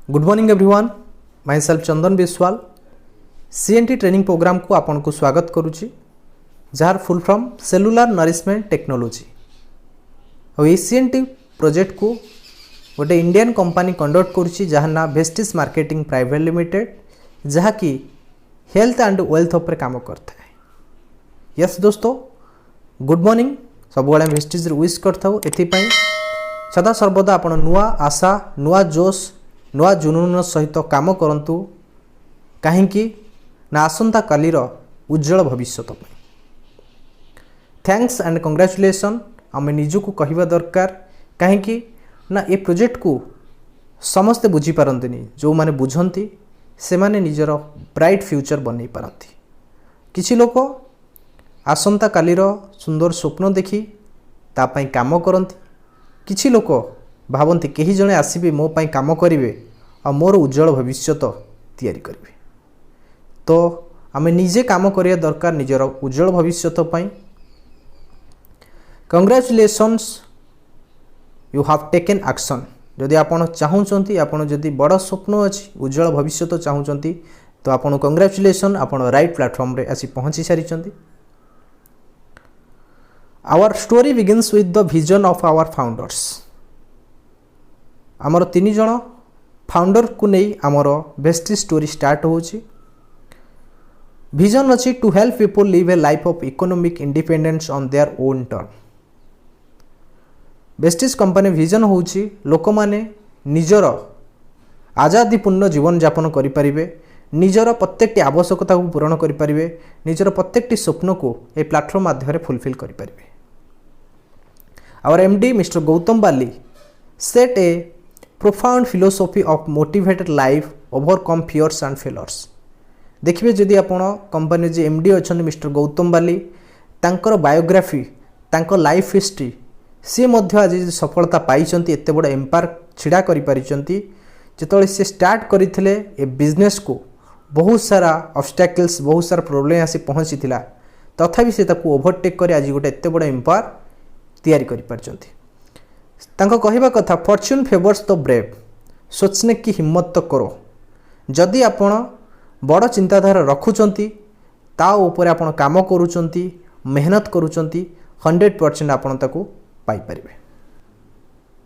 Good morning everyone, myself Chandan Vishwal CNT training program को आपन को स्वागत करुच्ची जार full from cellular nourishment technology. और ये सीएनटी प्रोजेक्ट को गोटे इंडियन कंपनी कंडक्ट करुच्ची जहाँ ना वेस्टिज मार्केटिंग प्राइवेट लिमिटेड जहाँकि हेल्थ एंड वेल्थ उपर काम करता है। यस दोस्तों, गुड मॉर्निंग सब वेस्टिज विश करता एपाई सदा सर्वदा आप नुआ आशा नुआ जोश नुआ जुनून सहित काम करंतु कहीं ना आसंता कालीर उज्जवल भविष्य। थैंक्स एंड कंग्रेचुलेसन आम निजक कहवा दरकार कहीं ना ये प्रोजेक्ट को समस्ते बुझीपारती जो मैंने बुझती से माने निजर ब्राइट फ्यूचर बनई पारती। किछि लोक आसंता कालीर सुंदर स्वप्न देखी तापाई काम करती, किछि लोक भावती कहीं जड़े आसबे मो पाई काम करेंगे और मोर उज्जवल भविष्य तैयारी करेंगे। तो आम निजे काम करिया दरकार निजर उज्जवल भविष्य पाई। Congratulations, you have taken action. जदि आपण चाहूँगी आपण जदि बड़ स्वप्न अच्छी उज्जवल भविष्य चाहूँगी तो आपण कंग्रेचुलेशन, आपण राइट प्लेटफॉर्म रे आसी पहुँची सारी। Our story begins with the vision of our founders. आमर तीन जन फाउंडर को नहीं आमर बेस्ट स्टोरी स्टार्ट होची। विजन अच्छी to help people live a life of economic independence on their own term. Vestige company vision होची लोक माने निजर आजादीपूर्ण जीवन यापन करें, निजर प्रत्येक आवश्यकता को पूरण करें, निजर प्रत्येक स्वप्न को ए प्लेटफॉर्म माध्यम फुलफिल करें। Our MD mister Gautam Bali set a profound philosophy of motivated life overcome fears and failures। देखिए जदि आपण कंपनी जे एमडी अच्छा मिस्टर गौतम बाली तांकर बायोग्राफी तांकर लाइफ हिस्ट्री सी मध्य आज सफलता पाई एत बड़ एम्पायर छिड़ा करें। जो सी स्टार्ट करते ए बिजनेस को बहुत सारा ऑब्स्टैकल्स बहुत सारा प्रोब्लेम आसी पहुँची तथापि से ओवरटेक कर आज गोटे एत बड़ एम्पायर तैयारी कर तांको कहवा कथा फॉर्च्यून फेवर्स द ब्रेव। सोचने की हिम्मत तो करो। जदि आपण बड़ चिंताधारा रखुचंती ता ऊपर आपण काम करूचंती मेहनत करूचंती 100% आपण ताको पाई परिबे।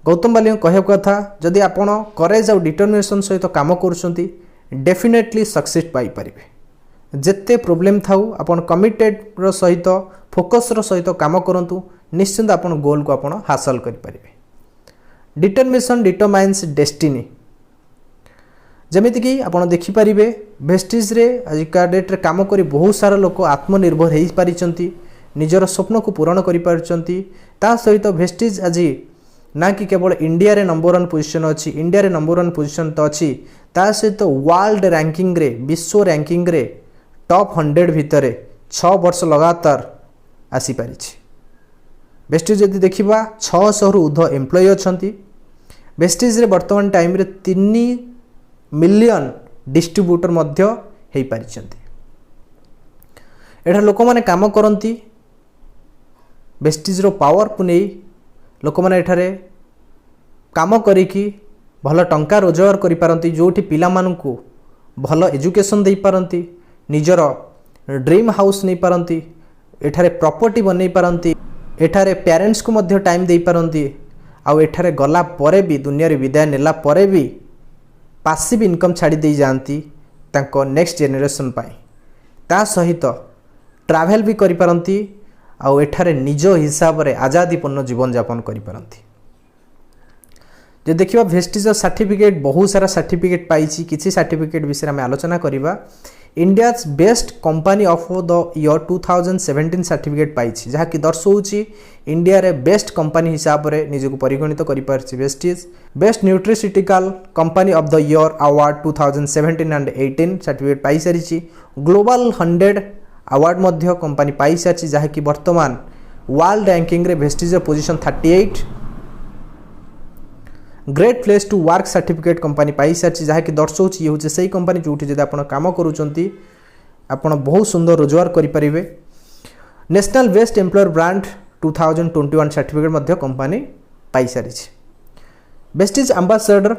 गौतम बाली कहवा कथा जदि आपण करेज और डिटरमिनेशन सहित काम करूचंती डेफिनेटली सक्सेस पाई परिबे। जेते प्रॉब्लम थाउ आपण कमिटेड रो सहित फोकस रो सहित काम करंतु निश्चिंत आपण गोल को आपण हासिल करि परिबे। Determination determines destiny. जमीती कि आपण देखिपारे वेस्टिज रे आजिका डेट्रे काम करी बहुत सारा लोक आत्मनिर्भर हो पारिचंती, निजर स्वप्न को पूरण करि पारिचंती। ता सहित वेस्टिज आज ना कि केवल इंडिया रे नंबर 1 पोजीशन अच्छी, इंडिया रे नंबर 1 पोजीशन तो अच्छी, ता सहित वर्ल्ड रैंकिंग रे विश्व रैंकिंग रे टॉप 100 भितर 6 वर्ष लगातार आसी पारिछि। वेस्टिज जदि देखिबा 600 रु ऊर्ध्व एम्प्लॉय अछंती। वेस्टिज रे वर्तमान टाइम रे 3 मिलियन डिस्ट्रीब्यूटर मध्य हेई पारिछंती। एठा लोक माने काम करंती वेस्टिज रो पावर को नहीं लोक माने एठारे काम करिकी भल टंका रोजगार करि पारंती, जोठी पिला मानकु भल एजुकेशन दे पारंती, निजर ड्रीम हाउस नहीं पारंती, एठारे प्रॉपर्टी बनै पारंती, एठारे पेरेंट्स को मध्य टाइम दे पारंती। आउ एठारे गला परे भी दुनिया रे विदाय नेला परे भी पासिव इनकम छाड़ी दे जाती तांको नेक्स्ट जेनरेशन पाई। ता सहित ट्रैवल भी करि पारंती आउ एठारे निज हिसाब रे आजादीपूर्ण जीवन यापन करि पारंती। जे देखिबा वेस्टिज सर्टिफिकेट बहुत सारा सर्टिफिकेट पाइछि, किछि सर्टिफिकेट विषय में आलोचना करिबा। India's best company of the year 2017 certificate पाइछि, जहाँ कि दर्शाऊँच इंडिया रे बेस्ट कंपनी हिसाब से निजक परिगणित कर Vestige. Best nutraceutical company of the year award 2017 and 18 certificate पाई सारी। ग्लोबल 100 अवार्ड मध्य कंपनी पाई सारी, जहाँ कि वर्तमान वर्ल्ड रैंकिंग रे Vestige position 38। Great place to work certificate company पाई सारी, जहाँ कि दर्शाऊँच ये हूँ से कंपनी जो जब आप काम करुँच आपण बहुत सुंदर रोजगार करें। National best employer brand 2021 certificate company पाई सारी। वेस्टिज एम्बासाडर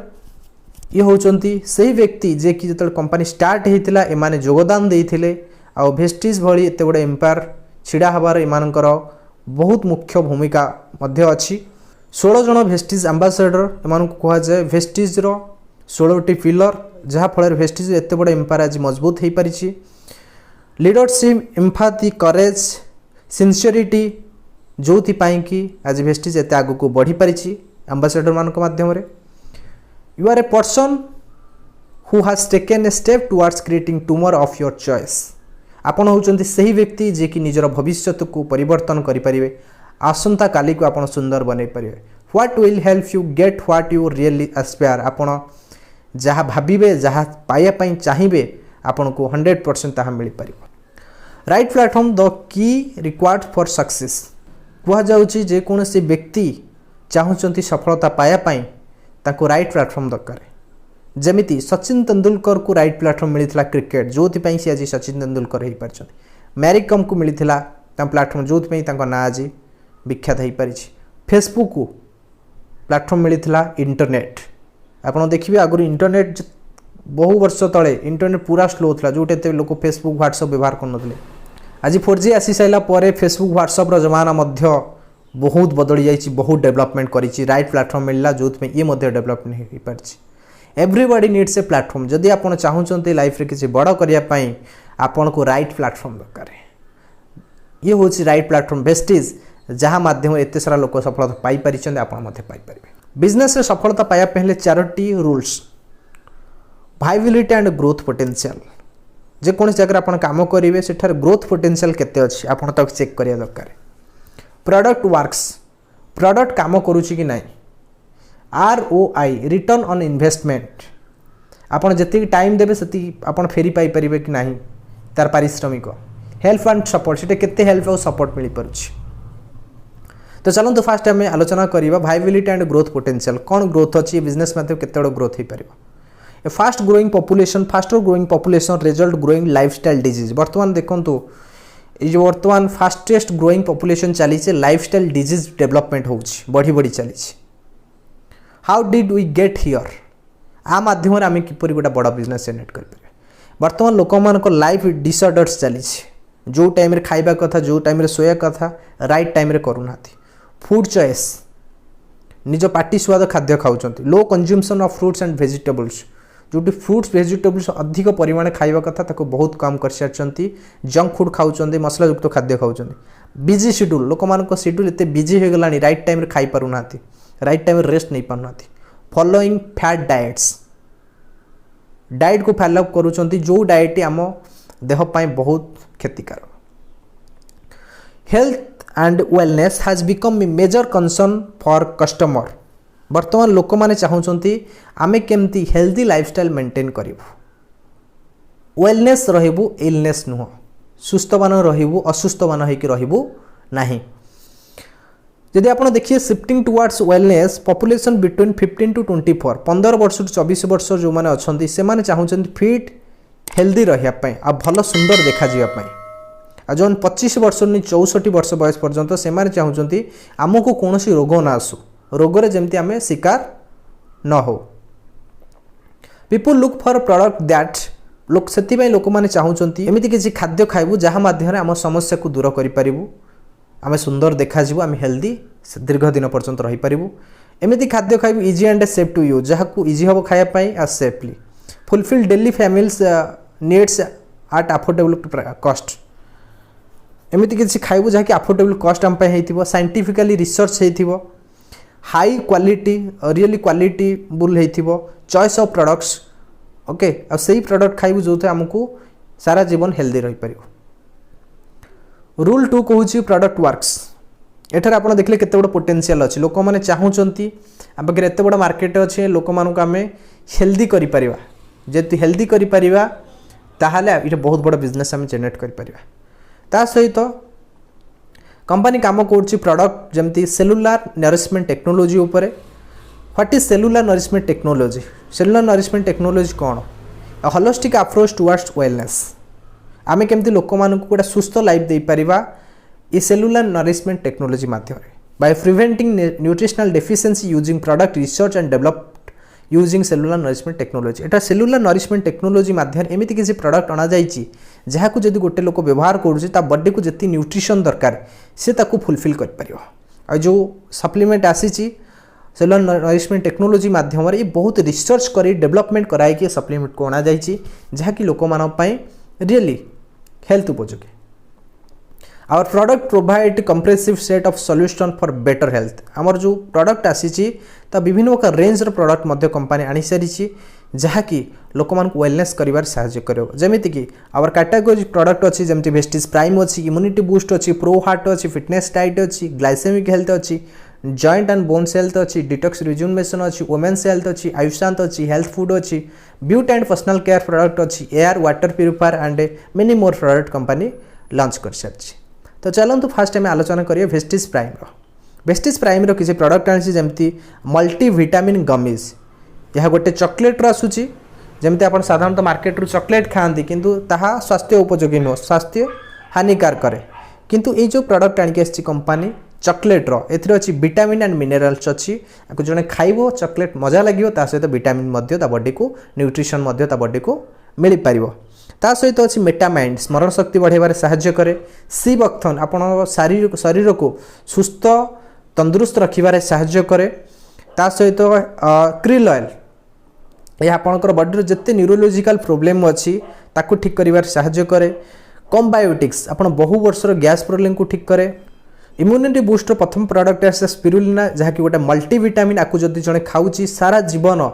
ये होचंती सही व्यक्ति जे कि जतल कंपनी स्टार्ट हेतिला एमाने योगदान देइथिले आ वेस्टिज भली एते बड़ एम्पायर छिड़ा हबार एमानकर बहुत मुख्य भूमिका मध्य अछि 16 जन वेस्टिज एम्बासेडर एमान को कहा जाए वेस्टिज रो 16टी पिलर जहाँ फल वेस्टिज एते बड़ एम्पायर आज मजबूत हो पारिछि लीडरशिप एम्फाथी करेज सिंसियरिटी जो कि आज वेस्टिज एते आगु को बढ़ी पारिछि एम्बासेडर मान माध्यम रे you are a person who has taken a step towards creating tomorrow of your choice आपण होचंती सही व्यक्ति जे कि निजर भविष्य को परिवर्तन करि परिबे आसंता काली को आपण सुंदर बनै परिबे what will help you get what you really aspire आपण जहाँ भाबिबे जहाँ पाया पई चाहिबे आपण को 100% ताहा मिल परिबो right platform the key required for success कह जाउची जे कोनोसी व्यक्ति चाहुचंती सफलता पाया पई ताको राइट प्लेटफॉर्म दरकार जमिति सचिन तेंदुलकर को राइट प्लेटफॉर्म मिलता क्रिकेट जो से आज सचिन तेंदुलकर हो पार्टी मैरी कम को मिलता प्लेटफॉर्म जो ना आज विख्यात हो पारी फेसबुक को प्लेटफॉर्म मिलता इंटरनेट आपड़ देखिए आगुरी इंटरनेट बहु वर्ष तले इंटरनेट पूरा स्लो था जोटे लोक फेसबुक व्हाट्सअप व्यवहार कर आज 4G आसी सारा पर फेसबुक व्हाट्सअप जमाना मध्य बहुत बदली जाइए बहुत डेवलपमेंट करी राइट प्लेटफॉर्म मिलला जो ये डेवलपमेंट हो पारी एवरीबॉडी नीड्स ए प्लेटफॉर्म जदि आप चाहते लाइफ रे किसी बड़ करने आपन को राइट प्लेटफॉर्म दरकार ये हूँ राइट प्लेटफॉर्म वेस्टिज जहाँ माध्यम एत सारा लोक सफलता पाई परिछन आपण मते पाई परिबे बिजनेस रे सफलता पाया पहले 4टी rules viability and growth potential जे कौन जगह आप काम करेंगे सेठार ग्रोथ पोटेंशियल केते अछि आपण तक चेक करिया दरकार प्रोडक्ट वर्क्स प्रोडक्ट काम करूची कि नहीं ROI रिटर्न ऑन इन्वेस्टमेंट आप जी टाइम देवे से आप फेरी पाई परिबे कि नहीं तार पारिश्रमिक हेल्प एंड सपोर्ट से केते हेल्प और सपोर्ट मिल पारुछि तो चलते फास्ट आम आलोचना करवा वायबिलिटी एंड ग्रोथ पोटेंशियल कौन ग्रोथ अच्छी बिजनेस मध्य केते बड़ ग्रोथ हो पार a fast growing population faster growing population result growing lifestyle disease बर्तमान देखंतु ये बर्तमान फास्टेस्ट ग्रोइंग पॉपुलेशन चली लाइफस्टाइल डिजीज डेवलपमेंट होछि बढ़ी बढ़ी चली how did we get here आ माध्यम आम किपर गोटे बड़ बिजनेस जनरेट करें बर्तमान लोक मान लाइफ डिसऑर्डर्स चली जो टाइम खाइबा कथा जो टाइम शोया कथा राइट टाइम करूना फूड चॉइस निज पार्टी स्वाद खाद्य खाऊँ लो कंज्यूमसन ऑफ फ्रूट्स एंड वेजिटेबल्स जो फ्रूट्स वेजिटेबल्स अधिक परिमाण खाइबा कथा ताको बहुत कम कर सारी जंक फूड खाऊँ मसलायुक्त खाद्य खाऊँ बिजी शेड्यूल लोक मान शेड्यूल एत बिजी हो गला राइट टाइम खाई पारुना राइट टाइम रेस्ट नहीं पाना फॉलोइंग फैट डाइट्स डाइट को फॉलो करुँच जो डाइट आम देहपाई बहुत क्षतिकारक health and wellness has become a major concern for customer बर्तमान लोक मैंने चाहते आमे केमती हेल्दी लाइफस्टाइल मेंटेन करूँ वेलनेस रहबू इलनेस नुह सुस्थ मान रहबू असुस्थ मान होकर रहबू नहीं जदि आप देखिए shifting towards wellness population between 15 to 24 15 वर्ष 24 वर्ष जो मैंने अच्छा से मैंने चाहते फिट हेल्दी रही आ भल सुंदर देखा आ जो 25 वर्ष 64 वर्ष बयस पर्यंत से चाहते आमको कौन रोग ना आसू रोगरे जमती आम शिकार न हो people look for product that लोक से लोक मैंने चाहते एमती किसी खाद्य खाइबू जहाँ माध्यम आम समस्या को दूर करूँ आम सुंदर देखा आम हेल्दी दीर्घ दिन पर्यंत रही पारिबू एमती खाद्य खाइबू easy and safe to use जहाँ को इजी हम खायापाई आ safely fulfil daily families needs at affordable cost एमती किसी खाइबू जहाँकि अफोर्डेबल कॉस्ट आम हो साइंटिफिकली रिसर्च हो हाई क्वालिटी रियली क्वालिटीबुल हो चॉइस ऑफ प्रोडक्ट्स ओके आ सही प्रोडक्ट खाइबू जो आमको सारा जीवन हेल्दी रही पारिबू रूल 2 कहूँ प्रोडक्ट वर्क्स एठार आप देखले केते बड़ पोटेंशियल अच्छी लोक मैंने चाहते आम पाखे एत बड़ मार्केट अच्छे लोक मानक आम हेल्दी करें जेतु हेल्दी करें ताहले ये बहुत बड़ बिजनेस आम जनरेट कर सहित कंपनी काम कर प्रोडक्ट जमती सेलुलार नरिशमेंट टेक्नोलोजी उपरे what is cellular nourishment technology cellular nourishment technology कौन होलिस्टिक अप्रोच टुवर्ड्स वेलनेस आमे केमती लोक मान गोटे सुस्थ लाइफ दे पारिबा ये सेलुलार नरिशमेंट टेक्नोलोजी माध्यम by preventing nutritional deficiency using product research and developed using cellular nourishment technology. Etah cellular nourishment technology माध्यम एमती किसी प्रडक्ट अणा जाइए जहाँ को जब गोटे लोक व्यवहार करुच्ची बॉडी को जी न्यूट्रिशन दरकार से फुलफिल कर जो सप्लीमेंट आसी सेलुलर नरिशमेंट टेक्नोलोजी माध्यम ये बहुत रिसर्च कर डेवलपमेंट कराई सप्लीमेंट को अणा जाइए जहाँकि लोक रियली हेल्थ उपयोगी। Our product provide comprehensive set of solution for better health. आमर जो प्रोडक्ट आसी विभिन्न प्रकार रेंज प्रोडक्ट मध्य कंपनी आनी सारी जहाँकि लोक वेलनेस कर साहाय्य कर जमीती कि आवर कैटेगोरी प्रोडक्ट अच्छी जमी वेस्टिज प्राइम अच्छी इम्यूनिटी बूस्ट अच्छी प्रो हार्ट अच्छी फिटनेस डाइट अच्छी ग्लाइसेमिक हेल्थ अच्छी जॉइंट एंड बोन्स हेल्थ अच्छी डिटॉक्स रिजुनेशन अच्छी वुमेन्स हेल्थ अच्छी आयुषांत अच्छी हेल्थ फूड अच्छी beauty and personal care product अच्छी air water purifier and many more product company launch कर सारी। तो चलतु फास्ट आम आलोचना करिए वेस्टिज प्राइम वेस्टिज प्राइम किसी प्रोडक्ट आनी जमी मल्टीविटामिन गमीज यह गोटे चॉकलेट आसूची जमी आप साधारणतः मार्केट रू चॉकलेट खाती किंतु ताहा स्वास्थ्य उपयोगी नुह स्वास्थ्य हानिकार करे किंतु ये जो प्रोडक्ट आनिकी कंपनी चॉकलेट एथि अच्छी विटामिन एंड मिनरल्स अच्छी जड़े खाइब चॉकलेट मजा लगे सहित विटामिन बॉडी को न्यूट्रिशन बॉडी को मिल पार ता सहित अच्छी मेटामाइंड स्मरण शक्ति बढ़ाइबार साहाय्य करे सी बक्थन आपण शरीर को सुस्थ तंदुरुस्त रखिबार साहाय्य करे ता सहित क्रिल ऑयल यह आपणकर बॉडी जिते न्यूरोलॉजिकल प्रॉब्लम अच्छी ताकू ठीक करिबार साहाय्य करे। कम बायोटिक्स आपण बहु वर्षर गैस प्रॉब्लम को ठीक करे। इम्यूनिटी बूस्ट प्रथम प्रोडक्ट आसे स्पिरुलिना जहाँकि गोटे मल्टीविटामिन आपको जदि जड़े खाऊँगी सारा जीवन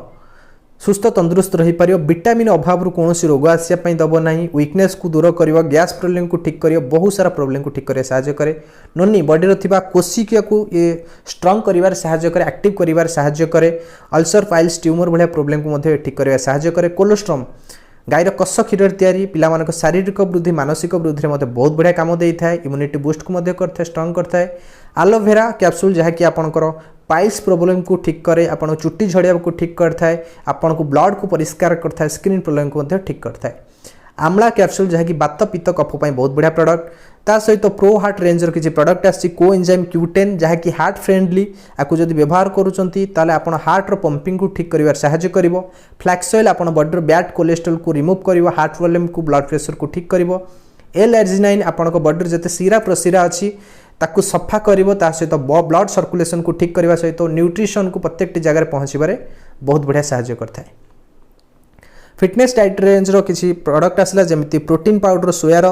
सुस्थ तंदुरुस्त रही पार विटामिन अभाव कौन रोग आसापी दब ना वीकनेस को दूर कर गैस प्रॉब्लम को ठीक कर बहुत सारा प्रॉब्लम को ठीक कर साहाय्य करे। नोनी बॉडी कोशिका को ये स्ट्रंग कर साहाय्य करे एक्टिव कर साहाय्य करे। अल्सर फाइल्स ट्यूमर भाया प्रॉब्लम को ठीक कर साहाय्य करे। कोलेस्ट्रम गायर कष क्षीर तैयारी पिला शारीरिक वृद्धि मानसिक वृद्धि में बहुत बढ़िया काम दे था इम्यूनिटी बूस्ट को करता स्ट्रंग करता है। एलोवेरा कैप्सूल जहाँकि आपंकर पाइल्स प्रॉब्लम को ठीक करे आपण चुट्टी झड़िया को ठीक करता है आपण को ब्लड को परिष्कार करता है स्किन प्रॉब्लम को ठीक करता है। आमला कैप्सूल जहाँकि बात पित्त कफ बहुत बढ़िया प्रोडक्ट ता सहित प्रो हार्ट रेंजर किसी प्रोडक्ट आसी को एंजाइम Q10 जहाँकि हार्ट फ्रेंडली आपको जब व्यवहार करुँच आप हार्टर पंपिंग को ठीक कर साहाय्य कर। फ्लैक्स ऑयल आप बॉडी बैड कोलेस्ट्रॉल को रिमूव कर हार्ट प्रॉब्लम को ब्लड प्रेशर को ठीक कर। L-arginine आपण बॉडी जिते सीरा प्रसीरा अच्छी ताकू सफा कर सहित ब्लड सर्कुलेशन को ठीक करने सहित न्यूट्रिशन को प्रत्येक जगह पहुँचबार बहुत बढ़िया साहाय्य करता है। फिटनेस डाइट रेंज किसी प्रोडक्ट आसला जमी प्रोटीन पाउडर सोयार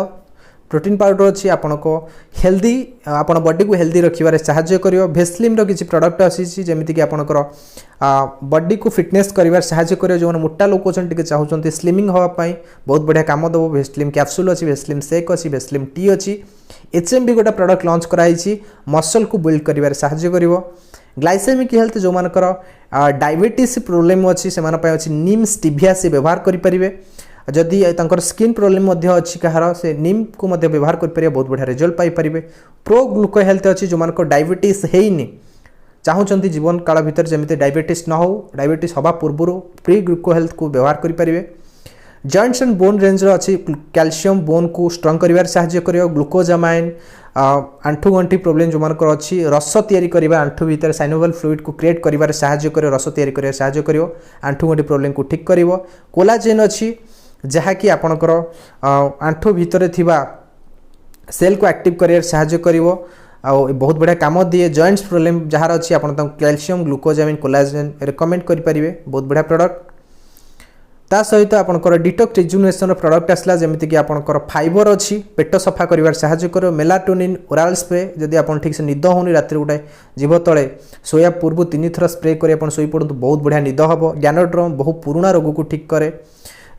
प्रोटीन पाउडर अच्छी आपण को हेल्दी आपण बॉडी को हेल्दी रखिबार साहाय्य करियो। भेस्लिम किसी प्रोडक्ट आसी जमी कि आपणकर बॉडी को फिटनेस करिबार साहाय्य करियो जो मोटा लोक टे चाहते स्लिमिंग होगापाई बहुत बढ़िया काम दब। भेस्लिम कैप्सूल अच्छी भेस्लिम शेक अच्छी भेस्लिम टी अच्छी HMB गोटे प्रोडक्ट लॉन्च कराई मसल को बिल्ड करिबार साहाय्य करियो। ग्लाइसेमिक हेल्थ जो मानकर डायबिटीज प्रोब्लेम अच्छी से अच्छी नीम स्टिभिया से व्यवहार करेंगे जदि स्किन प्रॉब्लम अच्छी कहार से नीम को व्यवहार करेंगे बहुत बढ़िया रिजल्ट पाइपर। प्रो ग्लूको हेल्थ अच्छी जो मान डायबिटीज है चाहते जीवन काल भितर जमी डायबिटीज न हो डायबिटीज हवा पूर्व प्री ग्लूको हेल्थ को व्यवहार करेंगे। जॉइंट्स एंड बोन रेंज अच्छी कैल्शियम बोन को स्ट्रंग कर साहाय्य कर। ग्लूकोजामाइन आंठू गंठी प्रोब्लेम जो मानकर अच्छी रस तैयारी करवा आंठू भीतर साइनोवल फ्लूइड को क्रिएट कर साहाय्य कर रस तैयारी कर साहाय्य कर आंठू गंठी प्रोब्लेम को ठीक कर। कोलाजेन अच्छी जहाँकि आपणकर आंठू भितर थिबा सेल को एक्टिव कर साहाय्य कर बहुत बढ़िया काम दिए। जॉइंट्स प्रोब्लेम जहाँ अच्छी आप कैल्शियम ग्लूकोजामिन कोलाजेन रिकमेंड करेंगे बहुत बढ़िया प्रोडक्ट। ता सहित आपणकर डिटॉक्स रिजुनेशन प्रोडक्ट आसला जमी कि आपणकर फाइबर अच्छी पेट सफा कर साहाय्य कर। मेलाटोनिन ओराल स्प्रे जदि आप ठीक से निद होनी रात गोटे जीव तले शोया पूर्व 3 थर स्प्रे कर शोई पड़ू बहुत बढ़िया निद हम। ज्ञानोड्रम बहुत पुराना रोग को ठीक करे।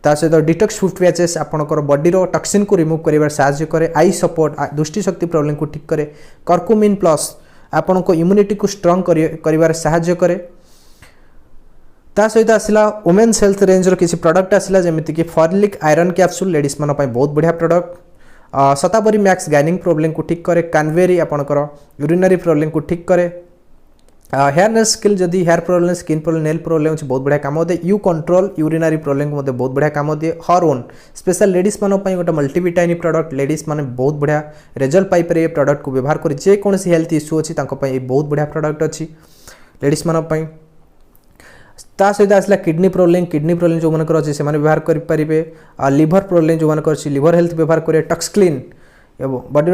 ता सहित डिटॉक्स फुट पैचेस आपणकर बॉडी टॉक्सिन को रिमूव कर साहाय्य करे। आई सपोर्ट दृष्टि शक्ति प्रॉब्लम को ठीक करे। कर्कुमिन प्लस आपण को इम्यूनिटी को स्ट्रंग कर साहाय्य करे। ता सहित आसला वुमेन्स हेल्थ रेंजर किसी प्रोडक्ट आसला जमी कि फॉर्लिक आयरन कैप्सूल लेडीज मान बहुत बढ़िया प्रोडक्ट। शतावरी मैक्स गाइनिंग प्रॉब्लम को ठीक करे। कानवेरी आपणकर यूरिनरी प्रॉब्लम को ठीक करे। हेयर नेल स्किल जदि hair problem skin problem nail problem बहुत बढ़िया काम दे। यू कंट्रोल यूरिनरी प्रॉब्लम को बहुत बढ़िया काम दिए। हॉर्मोन स्पेशल लेडीज मान गोटे मल्टीविटामिन प्रोडक्ट लेडीज माने बहुत बढ़िया रिजल्ट पाइपर ये प्रोडक्ट को व्यवहार कर जेकोसी हेल्थ इश्यू अच्छी बहुत बढ़िया प्रोडक्ट अच्छी लेडीज मान। ता सहित आसला किडनी प्रोब्लेम जो मनकर अच्छे से व्यवहार करेंगे। लिवर प्रोब्लेम जो मनकर अच्छी लिवर हेल्थ व्यवहार करेंगे। टक्सक्लीन बॉडी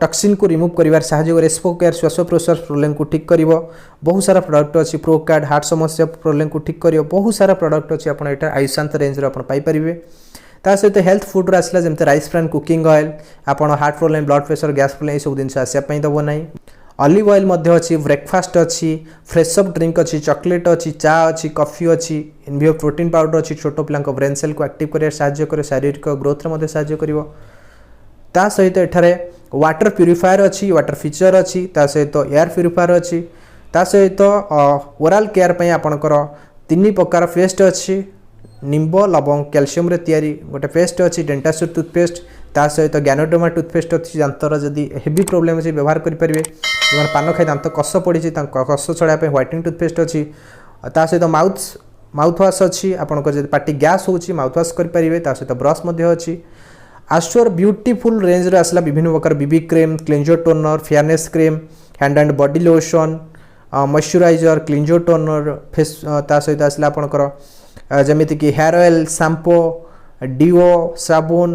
टक्सिन को रिमूव कर साहय रेस्पो केयर श्वास प्रश्वास प्रोब्लेम को ठीक कर बहुत सारा प्रोडक्ट अच्छी। प्रोकार्ड हार्ट समस्या प्रोब्लेम को ठीक कर बहुत सारा प्रोडक्ट अच्छी। आप आयुषांत रेंज पाइपर। ता सहित हेल्थ फुड आसला जमी राइस ब्रांड कुकिंग ऑयल आप heart problem blood pressure gas problem सब जिन आसापी दब ना। ऑलिव ऑयल अच्छी ब्रेकफास्ट अच्छी फ्रेश अप ड्रिंक अच्छी चॉकलेट अच्छी चा अच्छी कॉफी अच्छी इनवियो प्रोटीन पाउडर अच्छी छोट पिला ब्रेन सेल को एक्टिव कर शारीरिक ग्रोथ में साहय कर। ता सहित एठारे वाटर प्यूरीफायर अच्छी वाटर फीचर अच्छी ता सहित एयर प्यूरीफायर अच्छी ता सहित ओराल केयर पे आपणकर 3 प्रकार पेस्ट अच्छी। निम्ब लवंग कैल्शियम रे तैयारी गोटे पेस्ट अच्छी। डेंटास्योर टूथपेस्ट ता सहित ज्ञानोडर्मा टूथपेस्ट अच्छी। दांतर जदि हेवी प्रोब्लेम अच्छी व्यवहार करेंगे। जो पान खाई दांत कष पड़ी कष छड़ाई व्हाइटनिंग टूथपेस्ट अच्छी। ता सहित माउथ वाश अच्छी। आपंकर पार्टी गैस होची माउथ वाश करेंगे। ता सहित ब्रश अच्छी। आश्योर ब्यूटीफुल रेंज रे आसला विभिन्न प्रकार BB cream cleanser toner fairness cream hand and body lotion moisturiser cleanser toner face ता सहित आसला आपणकर जमीती कि हेयर ऑयल शैम्पू डीओ साबुन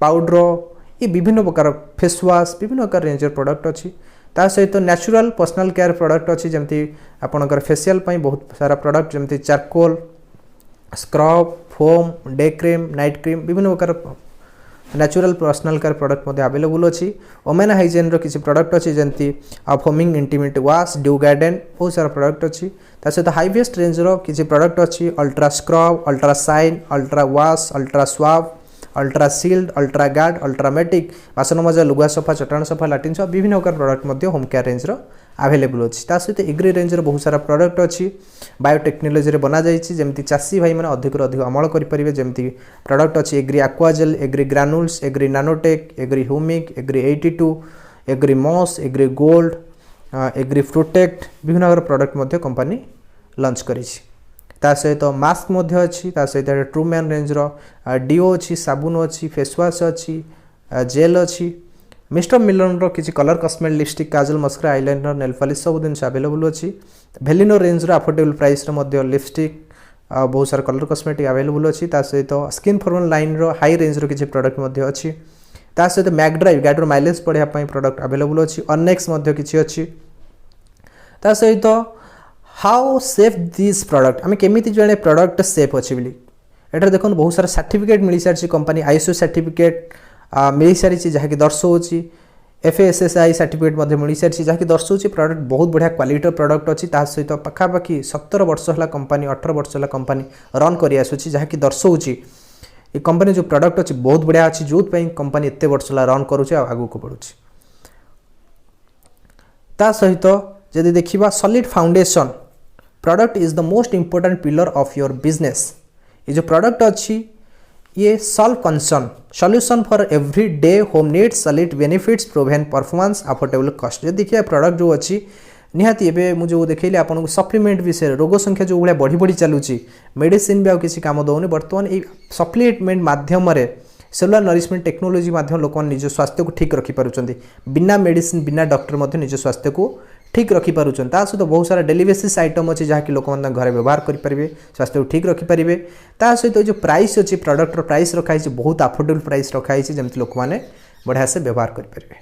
पाउडर ये विभिन्न प्रकार फेस वाश विभिन्न प्रकार रेंज प्रोडक्ट अच्छी। ता सहित नेचुरल पर्सनल केयर प्रोडक्ट अच्छी जमती आपणकर फेशियल बहुत सारा प्रोडक्ट जमती charcoal scrub foam day cream night cream विभिन्न प्रकार natural personal care product available अच्छी। ओमेन हाइजेन किसी प्रोडक्ट अच्छी जमती foaming intimate wash dew garden बहुत सारा प्रोडक्ट अच्छी। ता सहित हाईवेस्ट रेंज किसी प्रोडक्ट अच्छी ultra scrub ultra shine ultra wash ultra swab ultra shield ultra guard ultramatic बासन मजा लुगा सफा चटाण सफा लाट्रिन सफा विभिन्न प्रकार product home care range available अच्छी। ता सहित एग्री रेंज बहुत सारा प्रोडक्ट अच्छी। बायोटेक्नोलोजी बना जमी चाषी भाई मैंने अधिक अधिक अमल करेंगे। जमी प्रोडक्ट अच्छी agri aquagel agri granules agri nanotech agri humic agri 82 agri moss agri gold agri protect विभिन्न प्रकार प्रोडक्ट कंपनी लॉन्च करी। ता सहित मास्क अच्छी। ता सहित ट्रू मैन रेंज डीओ अच्छी साबुन अच्छी फेसवाश अच्छी जेल अच्छी। मिस्टर मिलन किसी कलर कस्मेटिक लिपस्टिक काजल मस्करा आईलाइनर नेल पॉलिश सब जिन अवेलेबल अच्छी। भेलिनो रेंज अफोर्डेबल प्राइस लिपस्टिक बहुत सारा कलर कस्मेटिक अवेलेबल अच्छी। ता सहित skin formal line high range किसी प्रोडक्ट अच्छी। ता सहित मैगड्राइव गाड़ी माइलेज बढ़ाई प्रोडक्ट अवेलेबल अच्छी। अनेक्स किसी अच्छी। ता सहित हाउ सेफ दिस प्रोडक्ट आम केमी जाने प्रोडक्ट सेफ अच्छी बोली एटार देखो बहुत सारा सर्टिफिकेट मिल सारी कंपनी आईएसओ सर्टिफिकेट मिल सारी जहाँकि दर्शाऊँगी FSSAI सर्टिफिकेट मिल सारी जहाँकि दर्शाऊँगी प्रोडक्ट बहुत बढ़िया क्वालिटी प्रोडक्ट अच्छी। ता सहित पाखापाखि 17 वर्ष है कंपनी 18 वर्ष है कंपनी रन कर आसूँ जहाँकि दर्शाऊँगी ये कंपनी जो प्रोडक्ट अच्छी बहुत बढ़िया अच्छी जो कंपनी एत वर्ष है रन करुँचे आगू को बढ़ुची। ता सहित जदि देखा solid foundation product is the most important pillar of your business. ये जो प्रोडक्ट अच्छी ये solve concern solution for every day home needs solid benefits proven performance affordable cost. जो देखिए प्रोडक्ट जो अच्छी निहाती एबे मुझे जो देखिए आपको सप्लीमेंट विषय रोग संख्या जो भाया बढ़ी बढ़ी चलुची मेडिसिन भी किसी काम दौनी बर्तमान ये सप्लीमेंट माध्यम सेलुलर नरिशमेंट टेक्नोलोजी माध्यम लोक निज स्वास्थ्य को ठीक रखिपार बिना मेडिसिन बिना डॉक्टर निज स्वास्थ्य को ठीक रखिपार। ता सहित बहुत सारा डेली बेसिस आइटम अच्छी जहाँकि लोक घर व्यवहार करेंगे स्वास्थ्य को ठीक रखिपारे। ता सहित जो प्राइस अच्छी प्रोडक्टर प्राइस रखाई बहुत अफोर्डेबल प्राइस रखाई जमी लोक मैंने बढ़िया से व्यवहार करेंगे।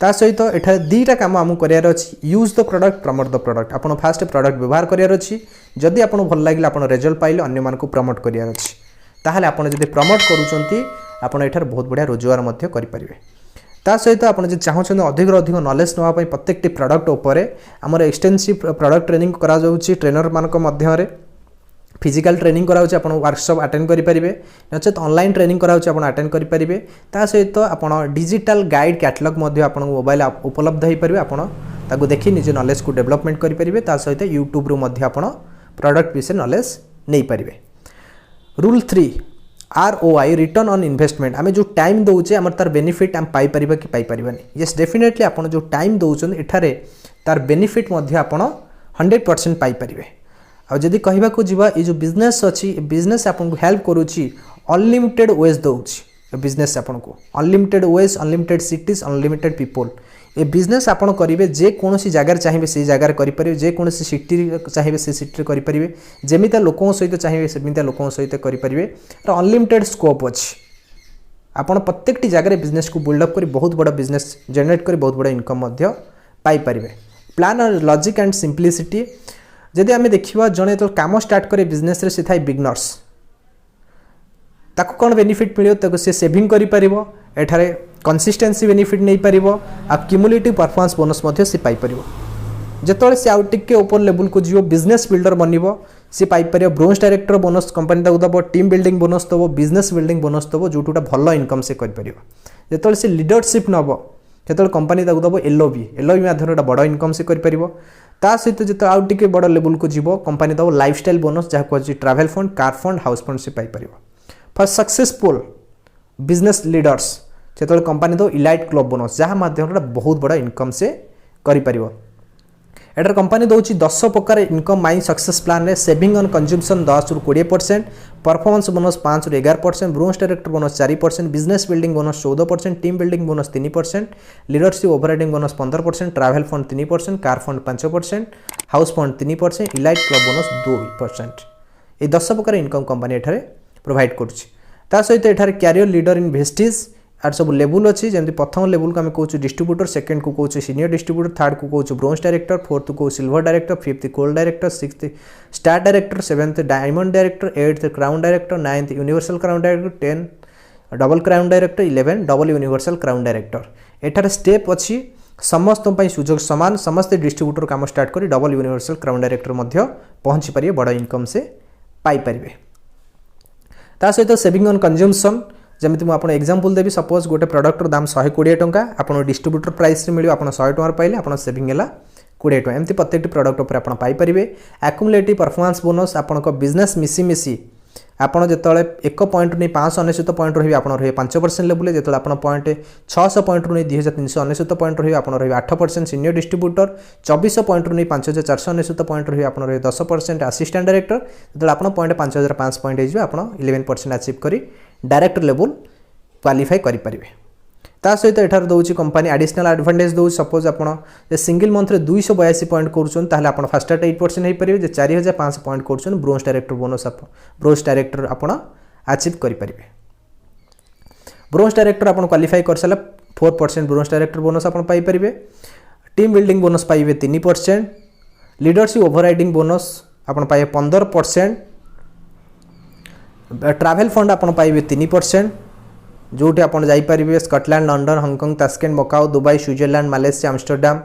ता सहित एठार 2टा काम आमको करार अच्छी use the product promote the product आप फास्ट प्रोडक्ट व्यवहार करार अच्छी जदि आपको भल लगे आप रिजल्ट पाइले अन्य मानक प्रमोट करार अच्छी ताहले आप जब प्रमोट करूँ बहुत बढ़िया रोजगार करेंगे। ता सहित आप चाहते अधिक अधिक नॉलेज नापी प्रत्येक प्रोडक्ट उपर आमर एक्सटेंसिव प्रोडक्ट ट्रेनिंग करा ट्रेनर मानक मध्य फिजिकल ट्रेनिंग कराऊँ आप वर्कशॉप अटेंड करेंगे नचेत ऑनलाइन ट्रेनिंग कराऊँ आप अटेंड करेंगे। ता सहित आप डिजिटल गाइड कैटलॉग आप मोबाइल उपलब्ध हो पारे आप देखी निज नॉलेज को डेवलपमेंट करेंगे। ता सहित यूट्यूब रू आप प्रोडक्ट विषय नॉलेज नहीं पारे। Rule 3 ROI return on investment आम जो टाइम दौचे आम तार बेनिफिट आम पाइपर कि पाइपारानी येस डेफिनेटली आप जो टाइम दौरान एठारे तार बेनिफिट आप 100% पाइपर। आदि कहवाक जावा ये जो बिजनेस अच्छी बिजनेस आपको हेल्प करुच्ची अनलिमिटेड वेज दौर बिजनेस आपको unlimited wage unlimited cities unlimited people ए बिजनेस आपण करेंगे जेकोसी जगार चाहिए से जगार करेंगे जेकोसी सिटी चाहिए से सिटी करेंगे जमीता लोकों सहित चाहिए सेमिता लोकों सहित करेंगे अनलिमिटेड स्कोप अच्छी आपण प्रत्येक जगह बिजनेस को बिल्डअप कर बहुत बड़ा बिजनेस जनरेट कर बहुत बड़ा income Piper plan logic and simplicity जदि आम देखा जड़े तो कम स्टार्ट करे बिजनेस रे से थाई बिगनर्स ताको कौन बेनिफिट मिले ताको से सेविंग करि परिबो एठारे कंसिस्टेंसी बेनिफिट नहीं पारिबो आ क्यूमुलेटिव परफॉर्मेंस बोनस मध्य से पाई परिबो जेतोले से आउट टिके ऊपर लेवल को जियो बिजनेस बिल्डर बनिबो से पाई परिबो ब्रोंज डायरेक्टर बोनस कंपनी ताको दबो टीम बिल्डिंग बोनस दबो बिजनेस बिल्डिंग बोनस दबो जोटुटा भलो इनकम से करि परिबो जेतोले से लीडरशिप नबो जेतोले कंपनी ताको दबो एलओबी माध्यम रे बड़ इनकम से करि परिबो ता सहित जो आउट टिके बड़ लेवल को जीवो कंपनी दबो लाइफस्टाइल बोनस जहा को travel fund car fund house fund से पाई परिबो फॉर सक्सेसफुल बिजनेस लीडर्स जो कंपनी दो इलाइट क्लब बोनस जहाँ माध्यम बहुत बड़ा इनकम से करें एटर कंपनी दूसरी 10 प्रकार इनकम माइन सक्सेस प्लान रे सेविंग ऑन कंज्यूमशन 10 रु 20%, परफॉर्मेंस बोनस 5 रु 11%, bronze director bonus 4%, business building bonus 14%, team building bonus 3%, leadership overriding bonus 15%, travel fund 3%, car fund 5%, house fund 3%, elite club bonus 2%। ये 10 प्रकार income company एठारे provide कर सहित एठारे career leader in Vestige आर सब लेवल अच्छी जमी प्रथम लेवल को आम कहूँ डिस्ट्रीब्यूटर, सेकेंड को कहूँ सीनियर डिस्ट्रीब्यूटर, थर्ड को कहूँ ब्रोंज डायरेक्टर, फोर्थ को silver director, fifth gold director, sixth star director, seventh diamond director, eighth crown director, ninth universal crown director, 10 double crown director, 11 double universal crown director. एठार step अच्छी समस्त सुजोग सामान समस्ते distributor काम start कर double universal crown director पहुँची पारे बड़ इनकम से पाइपर। ता सहित सेविंग ऑन कंज्यूमशन जमी मुझे एग्जांपल देवी सपोज गोटे प्रोडक्टर दाम 120 टंका आपन डिस्ट्रीब्यूटर प्राइस मिले आप 100 टंका पाइले आप सेविंग है 20 टंका एमती प्रत्येक प्रोडक्ट उपर आप पाइपर। एक्युमुलेटिव परफॉर्मेंस बोनस आपण बिजनेस मिसी आपड़ जो 1 पॉइंट नहीं 599 पॉइंट रही आप 5% लेवल जो आप पॉइंट 600 पॉइंट नहीं 2399 पॉइंट रही आप 8%, सीनियर डिस्ट्रीब्यूटर 2400 पॉइंट नहीं 5499 पॉइंट रही आप 10%, असिस्टेंट डायरेक्टर जो आप पॉइंट 5005 पॉइंट हो आप 11% अचीव कर डायरेक्टर लेवल क्वालिफाई करें। ता सहित एठार दूसरी कंपनी एडिशनल एडवांटेज दो सपोज आप सिंगल मंथ रे 282 पॉइंट कर फास्ट 8% हो पारे जो 4500 पॉइंट कर bronze director bonus bronze director आप अचीव करें। ब्रोंज डायरेक्टर आप क्वालिफाई कर सारा 4% ब्रोंज डायरेक्टर बोनस आप पाइपर। टीम बिल्डिंग बोनस पाइबे 3%, लीडरशिप ओवरराइडिंग बोनस आप पाइबे 15%, ट्रैवल फंड आप पाइबे 3% जोटी आप जाइपारे Scotland, London, Hong Kong, Tashkent, Macau, Dubai, Switzerland, Malaysia, Amsterdam,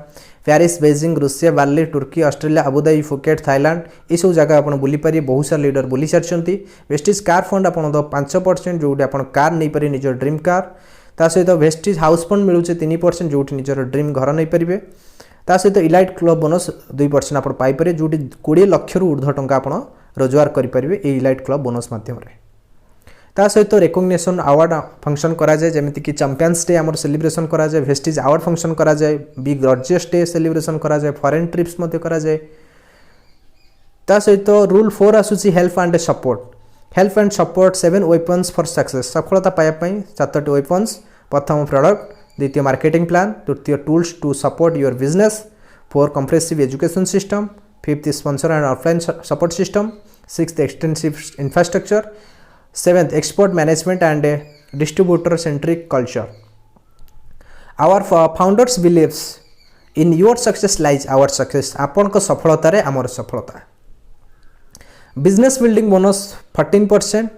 Paris, Beijing, Russia, Bali, तुर्की, ऑस्ट्रेलिया, आबुधाबी, फुकेट, थाईलैंड ये सब जगह आप बुली पारे। बहुत सारा लीडर बुली सारी। वेस्टिज कार फंड आप 5% जोटी आप कार नहीं पारे निजर ड्रीम कार। ता सहित वेस्टिज हाउस फंड मिलूँ 3% जोटी निजर ड्रीम घर नहीं पारे। ता सहित इलाइट क्लब बोनस 2% आप पाइपर जोटी 20 लाख रु ऊर्ध्व टंका आप रोजगार करेंगे ये इलाइट क्लब बोनस मध्यम। ता सहित रेकग्निशन अवार्ड फंक्शन करा जाए जमीती कि चैंपियंस डे आमर सेलिब्रेशन करा जाए, वेस्टिज अवार्ड फंक्शन करा जाए, बिग गॉर्जियस डे सेलिब्रेशन करा जाए, फॉरेन ट्रिप्स मध्य करा जाए। ता सहित रूल 4 आसूची help and support 7 weapons for success सफलता पाइबा 7टी वेपन्स। प्रथम प्रोडक्ट, द्वितीय मार्केटिंग प्लान, तृतीय tools to support your business, 4 comprehensive education system, 5th sponsor and offline support system, 6th extensive infrastructure, 7th export management and distributor centric culture. Our founders believes in your success lies our success आपन को सफलता रे आमर सफलता। Business building bonus 14%,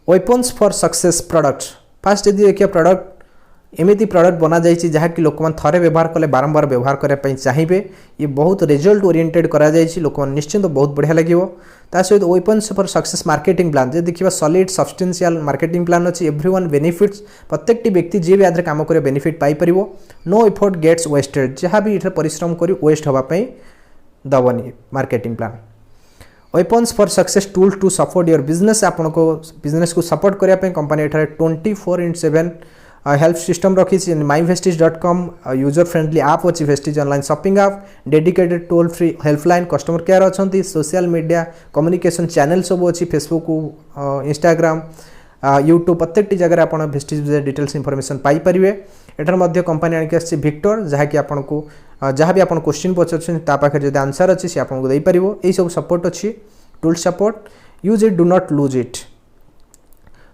weapons for success products fast यदि देखिए product एमती product बना जाइए जहाँकि लोक मैंने थे व्यवहार कले बारंबार व्यवहार करने चाहिए। ये बहुत रिजल्ट ओरिएंटेड करा जाइए लोक निश्चिंत बहुत बढ़िया लगे। ता सहित weapons for success marketing plan जो देखिए सॉलिड सब्सटेंशियल मार्केटिंग प्लान अच्छी एवरीवन बेनिफिट्स प्रत्येक व्यक्ति जी भी आदि काम कर बेनिफिट पाइपर। नो एफर्ट गेट्स वेस्टेड जहाँ भी ये परिश्रम कर वेस्ट होगापी दबनी marketing plan. Weapons for success tool to support your business आपन को बिजनेस को सपोर्ट करने कंपनी एठार 24/7 हेल्प सिस्टम रखी myvestige.com यूजर फ्रेंडली आप अच्छी वेस्टिज ऑनलाइन शॉपिंग आप dedicated toll free helpline customer care अच्छा सोशल मीडिया कम्युनिकेशन चैनल सब अच्छी फेसबुक इंस्टाग्राम यूट्यूब प्रत्येक जगह आप भेस्टिज डिटेल्स इनफॉरमेशन पाई परिवे। एठार मध्य कंपनी आनिक आसी विक्टर जहाँकि आपन को जहाँ भी आप क्वेश्चन पचार पाखे जब आंसर अच्छी सी आपको देपर यही सब सपोर्ट अच्छी tool support use it do not lose it.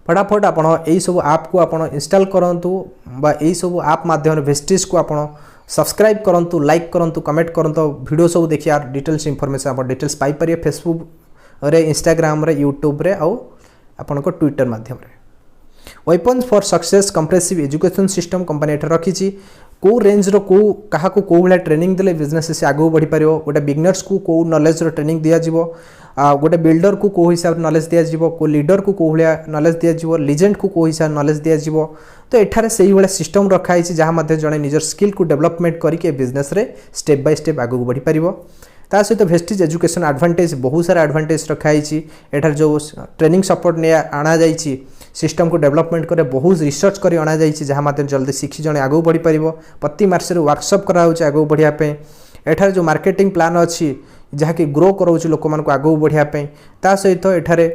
फटाफट आप सब आप को आप इंस्टॉल करूँ यही सब आप माध्यम भेस्टिज को आप सब्सक्राइब करूँ लाइक करूँ कमेंट करूँ वीडियो सब देखिए यार डिटेल्स इनफॉरमेशन आप डिटेल्स पाइपर फेसबुक रे इंस्टाग्राम रे यूट्यूब रे आउ आपन को ट्विटर माध्यम रे। Weapons for success compressive education system company eight रखी को रेंज रो को कहा को भाया ट्रेनिंग देले बिजनेस से आगू बढ़ी पार गोटे बिगनर्स को नॉलेज रो ट्रेनिंग दिया जिवो गोटे बिल्डर को हिसाब नॉलेज दिया जिवो को लीडर को भाया नॉलेज दिया जिवो लीजेंड को हिसाब नॉलेज दिया जिवो। तो एठारे सही भाया सिस्टम रखाई जहाँ मध्य जड़े निजर स्किल को डेवलपमेंट करके बिजनेस रे स्टेप बाय स्टेप आगू बढ़ी पारिबो। ता सहित भेस्टिज एजुकेशन एडवांटेज बहुत सारा एडवांटेज रखाई एठार जो ट्रेनिंग सपोर्ट ने आना जाइए सिस्टम को डेवलपमेंट करे बहुत रिसर्च कर अणा जहाँ माध्यम जल्दी शिखी जड़े आगू बढ़ी पार प्रति मार्च वर्कशॉप कराऊँ आगू बढ़ापी एठार जो मार्केटिंग प्लान अच्छी जहाँकि ग्रो कराऊँ लोक मानक आगू बढ़ापी ता सहित एठारे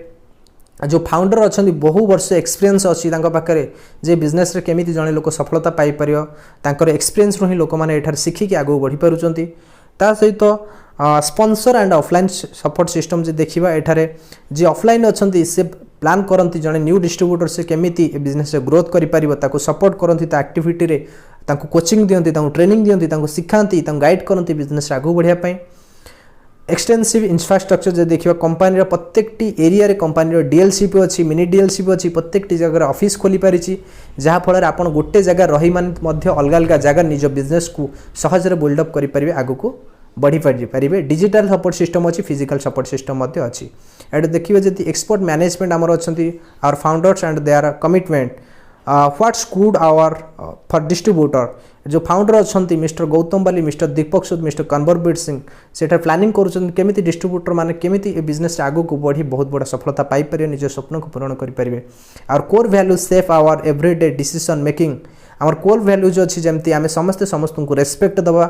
जो फाउंडर अच्छा बहु वर्ष एक्सपीरियंस अच्छी पाखे जे बिजनेस रे केमिति जड़े लोक सफलता पाइपर तांकर एक्सपीरियंस ही लोक मैंने एठार शिखिकी आगू बढ़ी पारुचंती। ता सहित sponsor and offline support system जे देखिबा एठारे जे ऑफलाइन अच्छी से प्लान करती जड़े न्यू डिस्ट्रीब्यूटर से केमिति बिजनेस ग्रोथ कर सपोर्ट करती एक्टिविटी रे तांको कोचिंग दियंती ट्रेनिंग दियंती शिखाती गाइड करती बिजनेस आगू बढ़ापी। एक्सटेंसिव इंफ्रास्ट्रक्चर जो देखिए कंपनी प्रत्येक एरिया रे कंपनी डीएलसीपी अच्छी मिनी डीएलसीपी अच्छी प्रत्येक जगह ऑफिस खोली पारिछि जहाँफल आप गोटे जगह रही अलग अलग जगह निज बिजनेस को सहजरे बिल्डअप करेंगे आगू को बढ़ी पारे। डिजिटल सपोर्ट सिस्टम अच्छी फिजिकल सपोर्ट सिस्टम अच्छी एट देखिए जब एक्सपर्ट मैनेजमेंट आमर अच्छा our founders and their commitment what's good our for distributor जो फाउंडर अच्छा mister Gautam Bali mister Deepak Sood mister Kanwarbir Singh सेटा प्लानिंग करुँच डिस्ट्रीब्यूटर मैंने केमिति बिजनेस आगू को बढ़ी बहुत बड़ा सफलता पाइपर निज स्वप्न को पूरण करेंगे। Our core value safe our everyday decision making our core value जो अच्छी जमती आम समस्ते समस्त को रेस्पेक्ट दवा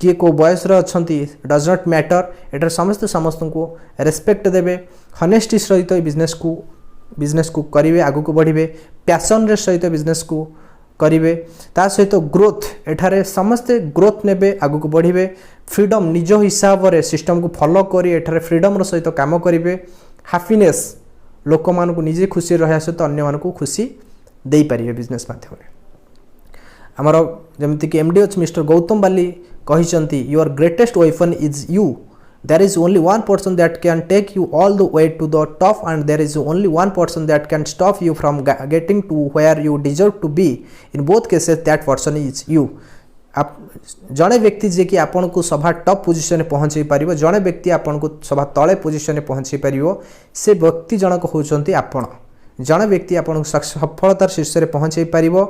किए को बयस अच्छा डज नॉट मैटर एटार समस्ते समस्त को रेस्पेक्ट देवे हनेस्टी सहित बिजनेस को करेंगे आगू को बढ़े पैशन सहित बिजनेस को करेंगे ता सहित ग्रोथ एठारे समस्ते ग्रोथ नेबे आगू को बढ़े फ्रीडम निज हिसाब से सिस्टम को फॉलो करी एठारे फ्रीडम सहित काम करेंगे हैप्पीनेस लोक मान को निजे खुशी रहा सहित अन्य मान को खुशी दे पारे बिजनेस माध्यम आमर जमीक एमडी अच्छे मिस्टर गौतम बाली कहते your greatest weapon is you there is only one person that can take you all the way to the top and there is only one person that can stop you from getting to where you deserve to be in both cases that person is you। आप जड़े व्यक्ति जे कि आपन को सभा top position में पहुँचे पारिबो जड़े व्यक्ति आपन को सभा तले पोजीशन में पहुँचे पारिबो से व्यक्ति जनक होचंती आपण जड़े व्यक्ति आपन सफलतार शीर्ष में पहुँचे पारिबो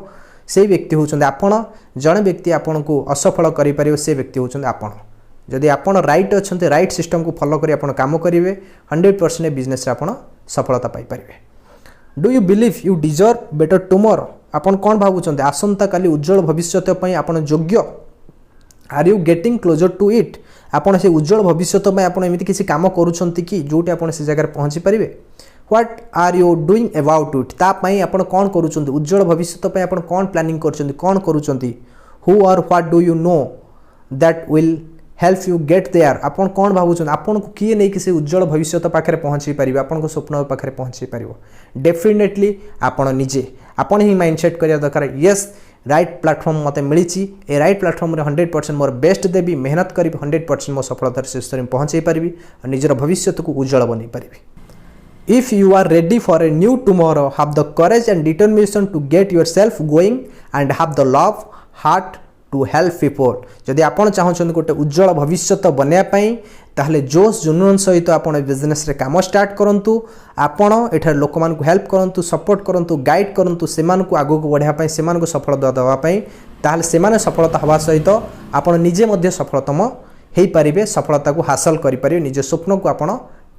से व्यक्ति होचंती आपण जड़े व्यक्ति आपन को असफल करि पारिबो से व्यक्ति होचंती आपण। जदि आपन राइट अच्छा राइट सिस्टम को फॉलो करी आपन काम करेंगे 100% बिजनेस आपन सफलता पाई पारिबे। Do you believe you deserve better tomorrow आपन कौन भावुंट आसंता काली उज्जवल भविष्य आपन योग्य are you getting closer to it आपन से उज्जवल भविष्य आपन एमती किसी काम करूछंती कि जोटी आपन से जगह पहुँची पारिबे। What are you doing about it तापाई आपन कौन करूछंती उज्जवल भविष्य आपन कौन प्लानिंग करछंती कौन करूछंती हु और what do you know that will help you get there आपन कौन भावुन आपन को किए नहीं किसी उज्जवल भविष्य पाखे पहुँची पारे आपन को स्वप्न पाखे पहुँची पार डेफिनेटली आपन निजे आपन ही माइंडसेट करिया दरकार यस राइट प्लेटफॉर्म मते मिली ए राइट प्लेटफॉर्म रे 100% मोर बेस्ट देवी मेहनत करी 100% मो सफलतार शीर्ष में पहुँचे पारि और निजर भविष्य को उज्जवल बन पारि। If you are ready for a new tomorrow have the courage and determination to get yourself going and have the love heart to help people जदि आपन चाहते गोटे उज्जवल भविष्य बनवाई ताहले जोश जुनून सहित आपन बिजनेस रे काम स्टार्ट करंतु आपन एठार लोक मान को हेल्प करंतु सपोर्ट करंतु गाइड करंतु सेमान को आगो को बढ़िया पई सेमान को सफलता देवा पई ताहले सेमाने सफलता हवा सहित आपन निजे मध्य सफलतम हेई पारिबे सफलता को हासिल करि पारिबे निज स्वप्न को आपन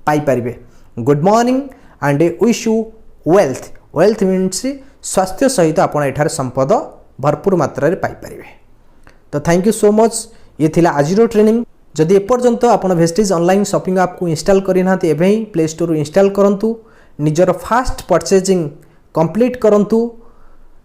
पाई पारिबे। Good morning and wish you wealth wealth means स्वास्थ्य सहित आपन एठार संपद भरपूर मात्रा रे पाई पारिबे। तो थैंक यू सो मच ये थिला आजिरो ट्रेनिंग जदि एपर्यंत आपन भेस्टिज ऑनलाइन शॉपिंग ऐप को इंस्टॉल करिना एबे ही प्ले स्टोर इंस्टॉल करंतु निजर फास्ट परचेजिंग कंप्लीट करंतु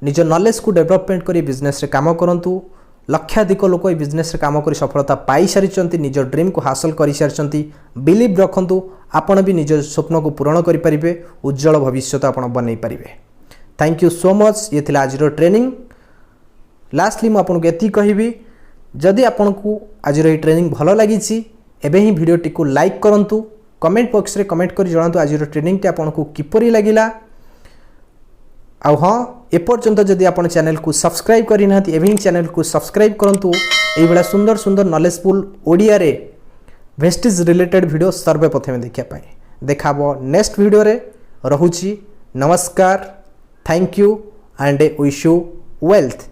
निज नॉलेज को डेवलपमेंट करी बिजनेस रे काम करंतु लक्षाधिक लोक ये बिजनेस रे काम करी सफलता पाई सारी निज ड्रीम को हासिल कर सारी बिलीव रखंतु आपण भी निज स्वप्न को पूरण करि परिबे उज्जवल भविष्य आपण बनै परिबे। Thank you so much. ये थिला आज ट्रेनिंग। लास्टली मु आपन को एति कहिबी जदि आपन को आज ये ट्रेनिंग भलो लागि एबे ही वीडियोटी को लाइक करंतु कमेंट बॉक्स रे कमेंट करी जणातु आज ट्रेनिंग टी आपन को किपरि लागिला। आ हाँ एपर्यंत जदि आपन चैनल को सब्सक्राइब करि नाथि एबे ही चैनल को सब्सक्राइब करंतु एई बडा सुंदर सुंदर नॉलेजफुल ओडिया रे वेस्टेज रिलेटेड वीडियो सर्वप्रथम देखिया पाए देखाबो नेक्स्ट वीडियो रे। रहुची नमस्कार। Thank you and wish you wealth.